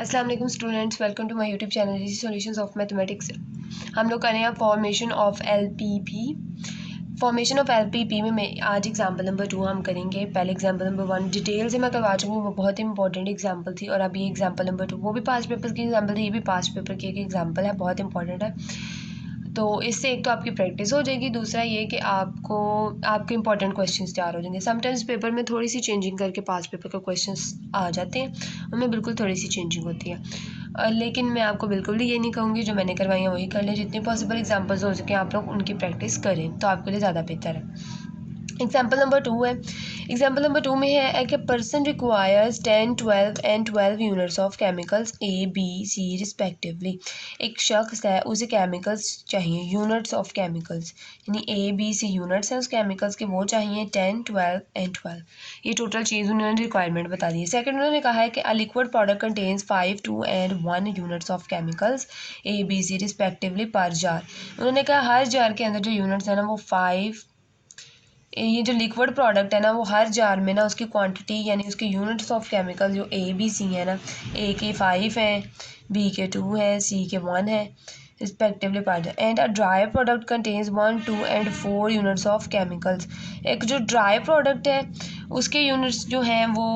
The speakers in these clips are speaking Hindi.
अस्सलाम वालेकुम students, welcome to my YouTube channel easy solutions of mathematics. हम लोग करें अब formation of LPP. Formation of LPP में मैं आज एग्जांपल नंबर 2 हम करेंगे। पहले एग्जांपल नंबर 1 डिटेल से मैं करवा चुकी हूँ, वो बहुत ही इंपॉर्टेंट एग्जांपल थी। और अभी एग्जांपल नंबर 2 वो भी पास्ट पेपर की एग्जांपल थी, ये भी पास्ट पेपर की एक एग्जांपल है, बहुत इंपॉर्टेंट है। तो इससे एक तो आपकी प्रैक्टिस हो जाएगी, दूसरा ये कि आपके इंपॉर्टेंट क्वेश्चंस तैयार हो जाएंगे। समटाइम्स पेपर में थोड़ी सी चेंजिंग करके पास्ट पेपर के क्वेश्चंस आ जाते हैं, उनमें बिल्कुल थोड़ी सी चेंजिंग होती है। लेकिन मैं आपको बिल्कुल भी ये नहीं कहूँगी जो मैंने करवाई है वही कर लें। जितनी पॉसिबल एग्जांपल्स हो सके आप लोग उनकी प्रैक्टिस करें तो आपके लिए ज़्यादा बेहतर है। एग्जाम्पल नंबर 2 है। एग्जाम्पल नंबर 2 में है कि person requires 10, 12 and 12 units of chemicals A B C respectively. एक शख्स है, उसे केमिकल्स चाहिए, यूनिट्स ऑफ केमिकल्स, यानी ए बी सी यूनिट्स हैं उस केमिकल्स के, वो चाहिए 10, 12 एंड 12। ये टोटल चीज़ उन्होंने रिक्वायरमेंट बता दी है। सेकंड उन्होंने कहा है कि a liquid product contains 5, 2 and 1 units of chemicals A B C respectively per jar. उन्होंने कहा हर जार के अंदर जो यूनिट्स है ना वो 5, ये जो लिक्विड प्रोडक्ट है ना वो हर जार में ना उसकी क्वांटिटी यानी उसके यूनिट्स ऑफ केमिकल जो ए बी सी है ना, ए के 5 हैं, बी के 2 हैं, सी के 1 है respectively part. And a dry product contains 1, 2 and 4 units of chemicals. एक जो ड्राई प्रोडक्ट है उसके यूनिट्स जो हैं वो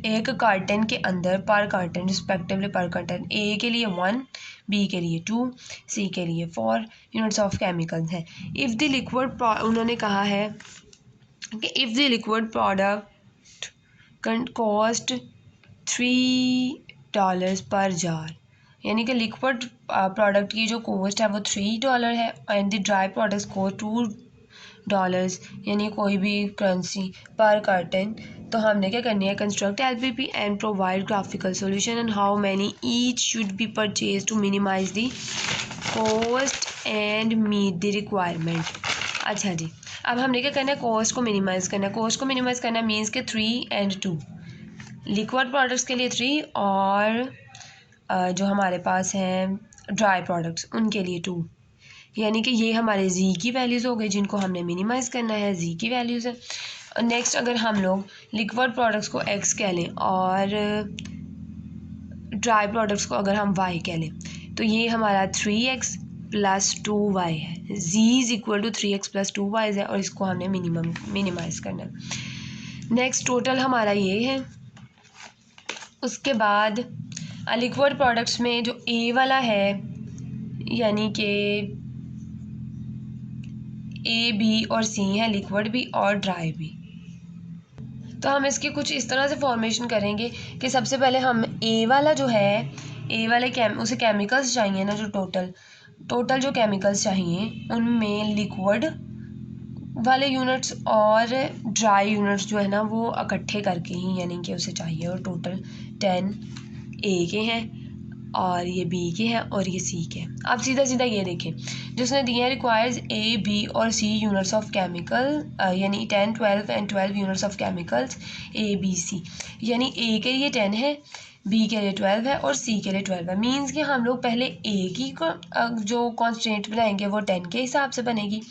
एक कार्टन के अंदर पर कार्टन रिस्पेक्टिवली पर कार्टन ए के लिए 1, बी के लिए 2, सी के लिए 4 यूनिट्स ऑफ केमिकल्स हैं। इफ़ द लिक्विड, उन्होंने कहा है कि if the liquid product cost $3 पर जार, यानी कि लिक्विड प्रोडक्ट की जो कॉस्ट है वो $3 है एंड द ड्राई प्रोडक्ट्स को $2, यानी कोई भी करेंसी पर कार्टन। तो हमने क्या करनी है, construct LPP and provide graphical solution and how many each should be purchase to minimise the cost and meet the requirement. अच्छा जी, अब हमने क्या करना है, कॉस्ट को मिनिमाइज़ करना है। कॉस्ट को मिनिमाइज़ करना मीन्स के 3 एंड 2, लिक्विड प्रोडक्ट्स के लिए 3 और जो हमारे पास हैं ड्राई प्रोडक्ट्स उनके लिए 2, यानी कि ये हमारे जी की वैल्यूज़ हो गई जिनको हमने मिनिमाइज़ करना है, जी की वैल्यूज़ है। नेक्स्ट अगर हम लोग लिक्विड प्रोडक्ट्स को एक्स कह लें और ड्राई प्रोडक्ट्स को अगर हम वाई कह लें तो ये हमारा 3x प्लस 2y है। z is equal to 3x plus 2y है और इसको हमने मिनिमाइज़ करना है। नेक्स्ट टोटल हमारा ये है। उसके बाद लिक्विड प्रोडक्ट्स में जो ए वाला है यानी कि ए बी और सी है, लिक्विड भी और ड्राई भी। तो हम इसकी कुछ इस तरह से फॉर्मेशन करेंगे कि सबसे पहले हम ए वाला जो है, ए वाले उसे केमिकल्स चाहिए ना, जो टोटल जो केमिकल्स चाहिए उनमें लिक्विड वाले यूनिट्स और ड्राई यूनिट्स जो है ना वो इकट्ठे करके ही, यानी कि उसे चाहिए। और टोटल 10 ए के हैं और ये बी के हैं और ये सी के हैं। आप सीधा सीधा ये देखें जिसने दिया है, रिक्वायर्स ए बी और सी यूनिट्स ऑफ केमिकल, यानी 10, 12 and 12 units of chemicals A B C, यानी ए के लिए 10 है, बी के लिए 12 है और सी के लिए 12 है। मीन्स कि हम लोग पहले ए की जो कॉन्स्टेंट बनाएंगे वो 10 के हिसाब से बनेगी,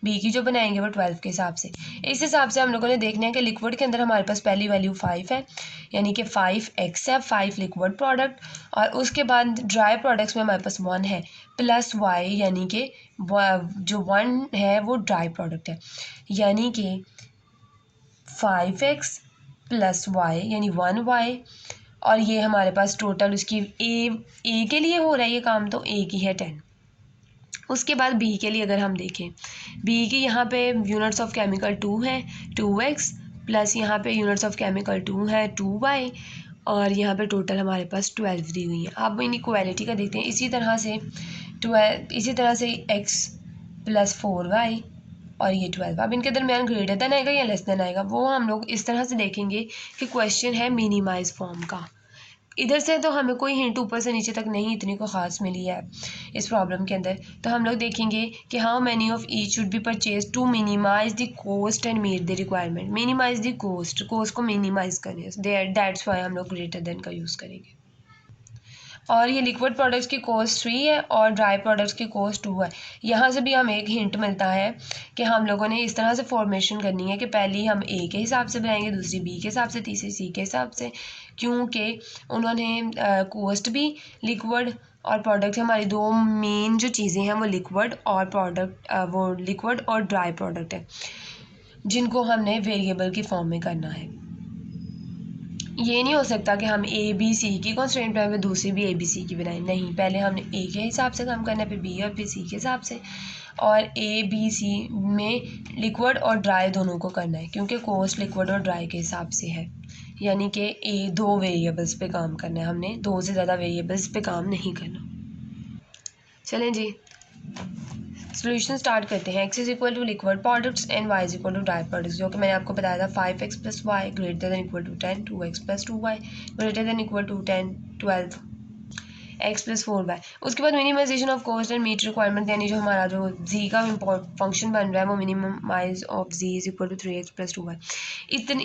बी की जो बनाएंगे वो 12 के हिसाब से। इस हिसाब से हम लोगों ने देखना है कि लिक्विड के अंदर हमारे पास पहली वैल्यू 5 है, यानी कि 5x है, 5 लिक्विड प्रोडक्ट, और उसके बाद ड्राई प्रोडक्ट्स में हमारे पास 1 है प्लस y, यानी कि जो 1 है वो ड्राई प्रोडक्ट है, यानी कि 5x प्लस y यानी 1y। और ये हमारे पास टोटल उसकी ए के लिए हो रहा है ये काम, तो ए की है 10। उसके बाद बी के लिए अगर हम देखें, बी की यहाँ पे यूनिट्स ऑफ केमिकल 2 है, 2x प्लस यहाँ पे यूनिट्स ऑफ केमिकल 2 है, 2y, और यहाँ पे टोटल हमारे पास 12 दी हुई है। अब इन इक्वालिटी का देखते हैं। इसी तरह से x प्लस 4y और ये 12। अब इनके दरमियान ग्रेटर देन आएगा या लेस देन आएगा, वो हम लोग इस तरह से देखेंगे कि क्वेश्चन है मिनिमाइज फॉर्म का। इधर से तो हमें कोई हिंट ऊपर से नीचे तक नहीं इतनी को ख़ास मिली है इस प्रॉब्लम के अंदर। तो हम लोग देखेंगे कि how many of each should be purchase to minimise the cost and meet the requirement. Minimise the cost को मिनिमाइज करें, दैट्स वाई हम लोग ग्रेटर देन का यूज़ करेंगे। और ये लिक्विड प्रोडक्ट्स की कॉस्ट 3 है और ड्राई प्रोडक्ट्स की कॉस्ट 2 है। यहाँ से भी हमें एक हिंट मिलता है कि हम लोगों ने इस तरह से फॉर्मेशन करनी है कि पहली हम ए के हिसाब से बनाएंगे, दूसरी बी के हिसाब से, तीसरी सी के हिसाब से, क्योंकि उन्होंने कॉस्ट भी लिक्विड और प्रोडक्ट, हमारी दो मेन जो चीज़ें हैं वो लिक्विड और प्रोडक्ट, वो लिक्विड और ड्राई प्रोडक्ट है जिनको हमने वेरिएबल की फॉर्म में करना है। ये नहीं हो सकता कि हम ए बी सी की कॉन्स्टेंट बनाए हुए दूसरी भी ए बी सी की बनाएं, नहीं, पहले हमने ए के हिसाब से काम करना है, फिर बी और फिर सी के हिसाब से, और ए बी सी में लिक्विड और ड्राई दोनों को करना है क्योंकि कॉस्ट लिक्विड और ड्राई के हिसाब से है, यानी कि ए दो वेरिएबल्स पे काम करना है, हमने दो से ज़्यादा वेरिएबल्स पे काम नहीं करना। चलें जी, सोल्यूशन स्टार्ट करते हैं। x is equal to liquid products and y is equal to dry products, जो कि मैंने आपको बताया था 5x plus y greater than equal to 10, 2x plus 2y greater than equal to 10, 12 x plus 4y। उसके बाद minimisation of cost and meet requirement, यानी जो हमारा जो z का फंक्शन बन रहा है वो minimise of z is equal to 3x plus 2y।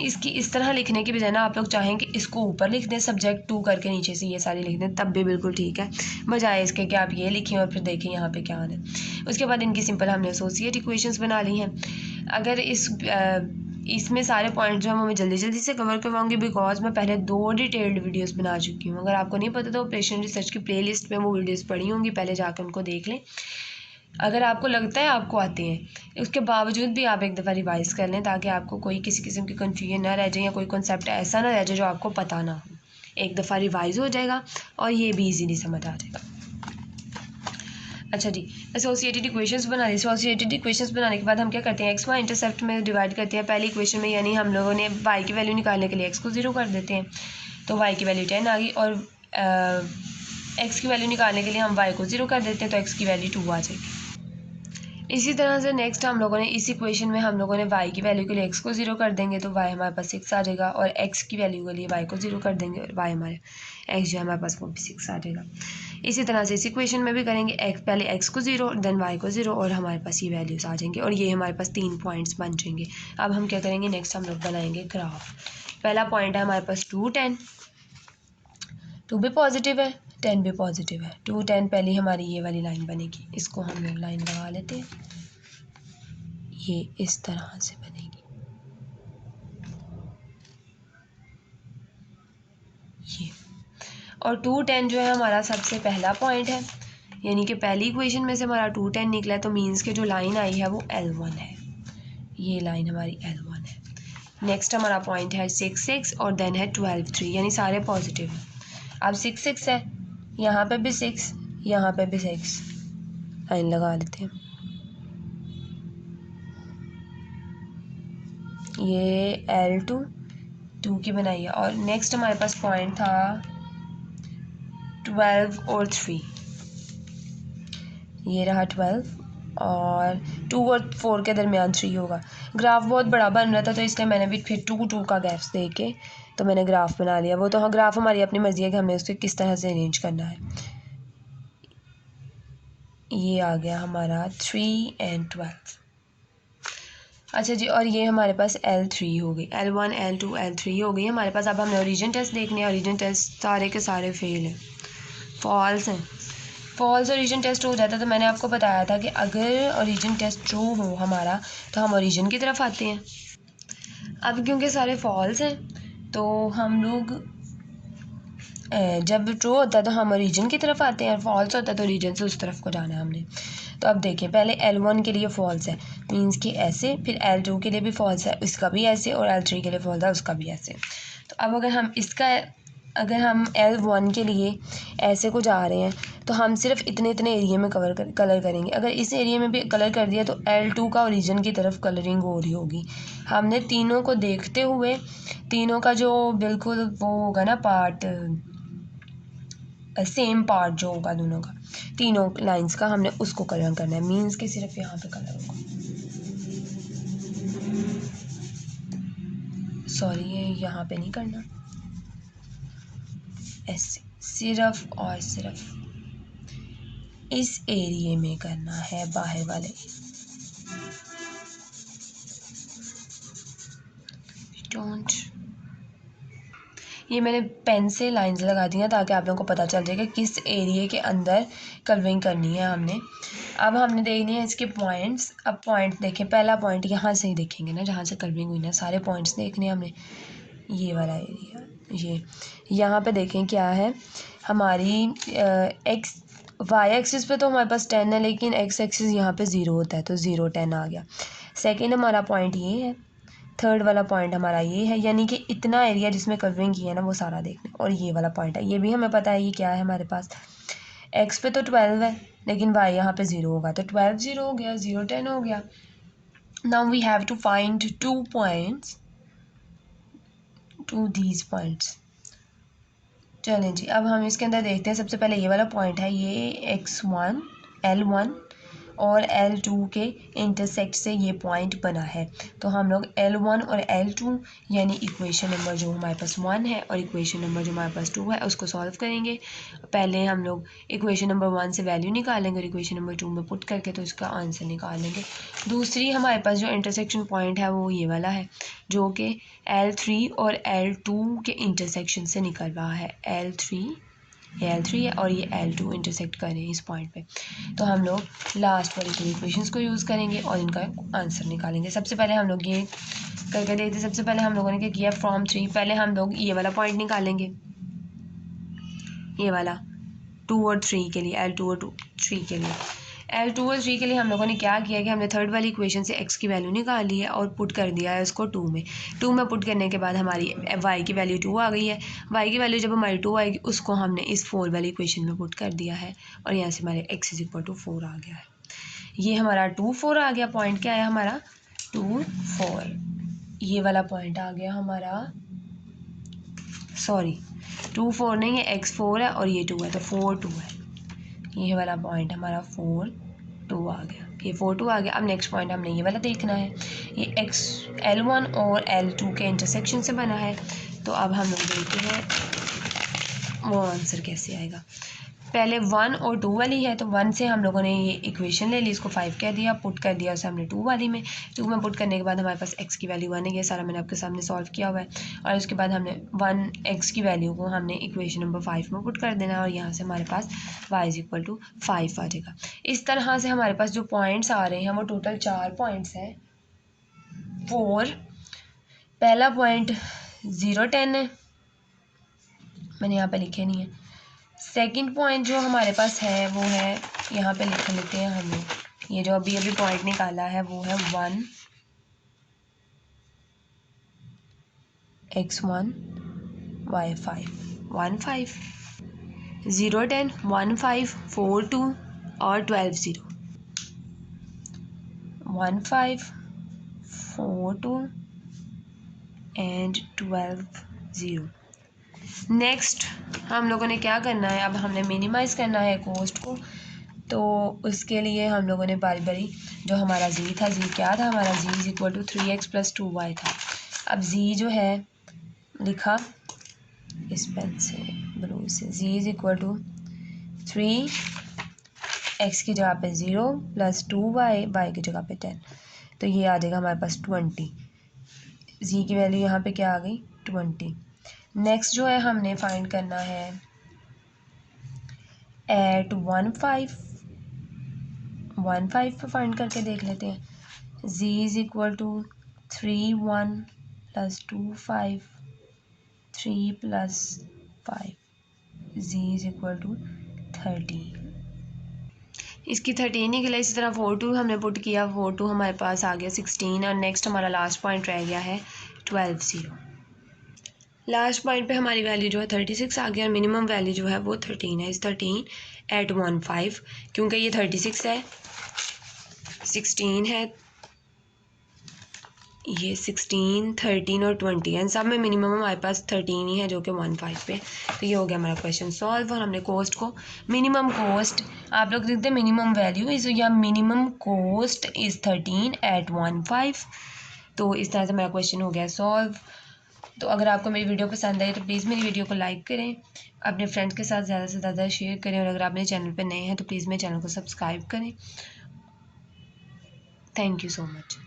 इसकी इस तरह लिखने की बजाय ना आप लोग चाहें कि इसको ऊपर लिख दें, सब्जेक्ट 2 करके नीचे से ये सारी लिख दें, तब भी बिल्कुल ठीक है, बजाय इसके कि आप ये लिखें और फिर देखें यहाँ पे क्या आना है। उसके बाद इनकी सिंपल हमने एसोसिएट इक्वेशंस बना ली हैं। अगर इसमें सारे पॉइंट्स जो हैं मैं जल्दी जल्दी से कवर करवाऊंगी बिकॉज मैं पहले 2 डिटेल्ड वीडियोस बना चुकी हूँ। अगर आपको नहीं पता तो ऑपरेशन रिसर्च की प्लेलिस्ट में वो वीडियोस पड़ी होंगी, पहले जाकर उनको देख लें। अगर आपको लगता है आपको आते हैं, उसके बावजूद भी आप एक दफ़ा रिवाइज़ कर लें ताकि आपको कोई किसी किस्म की कन्फ्यूजन ना रह जाए या कोई कॉन्सेप्ट ऐसा ना रह जाए जो आपको पता ना हो। एक दफ़ा रिवाइज़ हो जाएगा और ये भी ईजीली समझ आ जाएगा। अच्छा जी, एसोसिएटेड इक्वेशंस बना ली। एसोसिएटेड इक्वेशंस बनाने के बाद हम क्या करते हैं, एक्स वाई इंटरसेप्ट में डिवाइड करते हैं पहली इक्वेशन में, यानी हम लोगों ने वाई की वैल्यू निकालने के लिए एक्स को 0 कर देते हैं, तो वाई की वैल्यू 10 आ गई, और एक्स की वैल्यू निकालने के लिए हम वाई को 0 कर देते हैं तो एक्स की वैल्यू 2 आ जाएगी। इसी तरह से नेक्स्ट हम लोगों ने इस इक्वेशन में हम लोगों ने y की वैल्यू के लिए x को 0 कर देंगे तो y हमारे पास 6 आ जाएगा, और x की वैल्यू के लिए y को 0 कर देंगे और y हमारे x जो है हमारे पास वो भी 6 आ जाएगा। इसी तरह से इस इक्वेशन में भी करेंगे, पहले x को 0 देन y को 0 और हमारे पास ये वैल्यूज़ आ जाएंगे और ये हमारे पास 3 पॉइंट्स बन जाएंगे। अब हम क्या करेंगे, नेक्स्ट हम लोग बनाएंगे ग्राफ। पहला पॉइंट है हमारे पास 2, 10, 2 भी पॉजिटिव है, 10 भी पॉजिटिव है। 2, 10 पहली हमारी ये वाली लाइन बनेगी, इसको हम लोग लाइन लगा लेते हैं, ये इस तरह से बनेगी, ये। और 2, 10 जो है हमारा सबसे पहला पॉइंट है, यानी कि पहली इक्वेशन में से हमारा 2, 10 निकला है, तो मीन्स के जो लाइन आई है वो L1 है, ये लाइन हमारी L1 है। नेक्स्ट हमारा पॉइंट है 6, 6 और देन है 12, 3, यानी सारे पॉजिटिव हैं। अब 6, 6 है, यहाँ पे भी 6, यहाँ पे भी 6, लाइन लगा लेते हैं, ये L2 2 की बनाई है। और नेक्स्ट हमारे पास पॉइंट था 12 और 3, ये रहा 12 और 2 और 4 के दरमियान 3 होगा। ग्राफ बहुत बड़ा बन रहा था तो इसलिए मैंने भी फिर 2, 2 का गैप्स दे के तो मैंने ग्राफ बना लिया। वो तो हाँ, ग्राफ हमारी अपनी मर्जी है कि हमें उसको किस तरह से अरेंज करना है। ये आ गया हमारा 3 और 12। अच्छा जी, और ये हमारे पास L3 हो गई, L1, L2, L3 हो गई हमारे पास। अब हमने ओरिजिन टेस्ट देखने हैं, ओरिजिन टेस्ट सारे के सारे फेल हैं, फॉल्स हैं। फॉल्स ओरिजिन टेस्ट हो जाता है तो मैंने आपको बताया था कि अगर ओरिजिन टेस्ट ट्रू हो हमारा तो हम ओरिजिन की तरफ आते हैं। अब क्योंकि सारे फॉल्स हैं तो हम लोग जब ट्रू होता है तो हम ओरिजिन की तरफ आते हैं, फॉल्स होता है तो ओरिजिन से उस तरफ को जाना है हमने। तो अब देखिए, पहले L1 के लिए फॉल्स है, मीन्स कि ऐसे, फिर L2 के लिए भी फॉल्स है, उसका भी ऐसे, और L3 के लिए फॉल्स है, उसका भी ऐसे। तो अब अगर हम L1 के लिए ऐसे को जा रहे हैं तो हम सिर्फ इतने एरिया में कलर करेंगे। अगर इस एरिया में भी कलर कर दिया तो L2 का ओरिजिन की तरफ कलरिंग हो रही होगी। हमने तीनों को देखते हुए, तीनों का जो बिल्कुल वो होगा ना पार्ट, सेम पार्ट जो होगा दोनों का, तीनों लाइंस का, हमने उसको कलर करना है, मीन्स के सिर्फ यहाँ पे कलर होगा। सॉरी, ये यहाँ पे नहीं करना, ऐसे सिर्फ और सिर्फ इस एरिया में करना है, बाहर वाले। डोंट, ये मैंने पेन से लाइंस लगा दी हैं ताकि आप लोगों को पता चल जाए कि किस एरिया के अंदर कर्विंग करनी है हमने। अब हमने देखनी है इसके पॉइंट्स। अब पॉइंट देखें, पहला पॉइंट यहाँ से ही देखेंगे ना जहाँ से कर्विंग हुई ना, सारे पॉइंट्स देखने हैं हमने। ये वाला एरिया, ये यहाँ पे देखें क्या है हमारी एक्स वाई एक्सिस पे तो हमारे पास 10 है, लेकिन एक्स एक्सिस यहाँ पे 0 होता है, तो 0 10 आ गया। सेकेंड हमारा पॉइंट ये है, थर्ड वाला पॉइंट हमारा ये है, यानी कि इतना एरिया जिसमें कर्विंग की है ना वो सारा देखना। और ये वाला पॉइंट है, ये भी हमें पता है ये क्या है हमारे पास, एक्स पे तो 12 है लेकिन वाई यहाँ पे 0 होगा, तो 12 0 हो गया, 0 10 हो गया। Now we have to find 2 points to these points. चलें जी, अब हम इसके अंदर देखते हैं। सबसे पहले ये वाला पॉइंट है, ये x1 L1 और L2 के इंटरसेक्ट से ये पॉइंट बना है। तो हम लोग L1 और L2 यानी इक्वेशन नंबर जो हमारे पास 1 है और इक्वेशन नंबर जो हमारे पास 2 है उसको सॉल्व करेंगे। पहले हम लोग इक्वेशन नंबर 1 से वैल्यू निकालेंगे और इक्वेशन नंबर 2 में पुट करके तो इसका आंसर निकालेंगे। दूसरी हमारे पास जो इंटरसेक्शन पॉइंट है वो ये वाला है जो कि L3 और L2 के इंटरसेक्शन से निकल रहा है। ये L3 है और ये L2 इंटरसेक्ट कर रहे हैं इस पॉइंट पे। तो हम लोग लास्ट वाली 2 इक्वेशंस को यूज़ करेंगे और इनका आंसर निकालेंगे। सबसे पहले हम लोग ये करके देखते हैं। सबसे पहले हम लोगों ने क्या किया, फ्रॉम 3 पहले हम लोग ये वाला पॉइंट निकालेंगे, ये वाला 2 और 3 के लिए, L2 और 3 के लिए। L2 और 3 के लिए हम लोगों ने क्या किया कि हमने थर्ड वाली इक्वेशन से x की वैल्यू निकाल ली है और पुट कर दिया है उसको 2 में। 2 में पुट करने के बाद हमारी y की वैल्यू 2 आ गई है। y की वैल्यू जब हमारी 2 आएगी उसको हमने इस 4 वाली इक्वेशन में पुट कर दिया है और यहाँ से हमारे x = 4 आ गया है। ये हमारा 2 4 आ गया। पॉइंट क्या है हमारा 2 4। ये वाला पॉइंट आ गया हमारा, सॉरी 2 4 नहीं है, x 4 है और ये 2 है तो 4 2 है। ये वाला पॉइंट हमारा 4 2 आ गया, ये 4 2 आ गया। अब नेक्स्ट पॉइंट हमने ये वाला देखना है, ये x L1 और L2 के इंटरसेक्शन से बना है। तो अब हम लोग देखते हैं वो आंसर कैसे आएगा। पहले 1 और 2 वाली है तो 1 से हम लोगों ने ये इक्वेशन ले ली, इसको 5 कह दिया, पुट कर दिया उसे हमने 2 वाली में। 2 में पुट करने के बाद हमारे पास x की वैल्यू 1 है, ये सारा मैंने आपके सामने सॉल्व किया हुआ है। और उसके बाद हमने 1x की वैल्यू को हमने इक्वेशन नंबर 5 में पुट कर देना और यहाँ से हमारे पास y = 5 आ जाएगा। इस तरह से हमारे पास जो पॉइंट्स आ रहे हैं वो टोटल 4 पॉइंट्स हैं। 4 पहला पॉइंट 0 10 है, मैंने यहाँ पे लिखे नहीं है। सेकंड पॉइंट जो हमारे पास है वो है, यहाँ पे लिख लेते हैं हम लोग, ये जो अभी पॉइंट निकाला है वो है 1 x1 y5 1 5 0 10 1 5 4 2 और 12 0 1 5 4 2 एंड 12 0। नेक्स्ट हम लोगों ने क्या करना है, अब हमने मिनिमाइज़ करना है कॉस्ट को। तो उसके लिए हम लोगों ने बारी बारी जो हमारा z था, z क्या था हमारा, z = 3x + 2y था। अब z जो है लिखा इस पेन से ब्लू से, z = 3x की जगह पे 0 + 2y, y की जगह पे 10, तो ये आ जाएगा हमारे पास 20। z की वैल्यू यहाँ पे क्या आ गई 20। नेक्स्ट जो है हमने फाइंड करना है एट 1 5 पे फाइंड करके देख लेते हैं। z = 3 1 + 2 5 3 + 5, z = 13। इसकी 13 निकला। इसी तरह 4 2 हमने पुट किया, 4 2 हमारे पास आ गया 16 और नेक्स्ट हमारा लास्ट पॉइंट रह गया है 12 0। लास्ट पॉइंट पे हमारी वैल्यू जो है 36 आ गया और मिनिमम वैल्यू जो है वो 13 है। इस 13 एट 1 5, क्योंकि ये 36 है, 16 है, ये 16 13 और 20 है, सब में मिनिमम हमारे पास 13 ही है जो कि 1 5 पे। तो ये हो गया हमारा क्वेश्चन सॉल्व और हमने कॉस्ट को, मिनिमम कॉस्ट आप लोग देखते हैं मिनिमम वैल्यू इज़ या मिनिमम कॉस्ट इज़ 13 एट 1 5। तो इस तरह से मेरा क्वेश्चन हो गया सॉल्व। तो अगर आपको मेरी वीडियो पसंद आई तो प्लीज़ मेरी वीडियो को लाइक करें, अपने फ्रेंड्स के साथ ज़्यादा से ज़्यादा शेयर करें और अगर आप मेरे चैनल पर नए हैं तो प्लीज़ मेरे चैनल को सब्सक्राइब करें। Thank you so much.